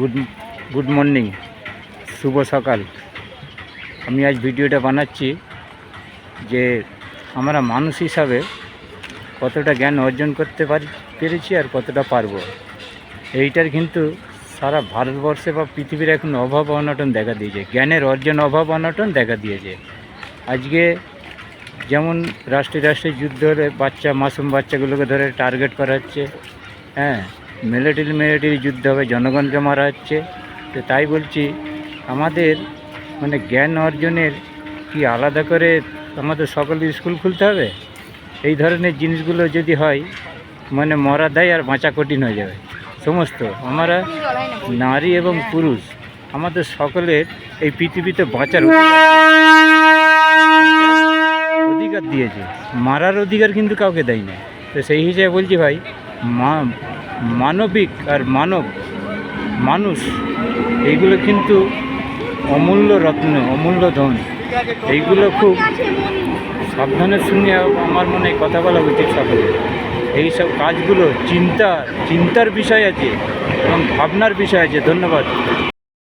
Good good morning, শুভ সকাল। আমি আজ ভিডিওটা বানাচ্ছি যে আমরা মানুষ হিসাবে কতটা জ্ঞান অর্জন করতে পেরেছি আর কতটা পারবো। এইটার কিন্তু সারা ভারতবর্ষে বা পৃথিবীর এখন অভাব অনটন দেখা দিয়েছে, জ্ঞানের অর্জন অভাব অনটন দেখা দিয়েছে। আজকে যেমন রাষ্ট্রে যুদ্ধ হলে মাসুম বাচ্চাগুলোকে ধরে টার্গেট করা হচ্ছে, হ্যাঁ, মিলিটারি যুদ্ধ হবে, জনগণকে মারা হচ্ছে। তো তাই বলছি, আমাদের জ্ঞান অর্জনের কি আলাদা করে আমাদের সকলের স্কুল খুলতে হবে? এই ধরনের জিনিসগুলো যদি হয়, মরা দেয় আর বাঁচা কঠিন হয়ে যাবে। সমস্ত আমরা নারী এবং পুরুষ আমাদের সকলের এই পৃথিবীতে বাঁচার অধিকার দিয়েছে, মারার অধিকার কিন্তু কাউকে দেয় না। তো সেই হিসেবে বলছি ভাই, মানবিক আর মানুষ এইগুলো কিন্তু অমূল্য রত্ন, অমূল্য ধন। এইগুলো খুব সাবধানের সঙ্গে আমার মনে হয় কথা বলা উচিত সকলের। এইসব কাজগুলো চিন্তার বিষয় আছে এবং ভাবনার বিষয় আছে। ধন্যবাদ।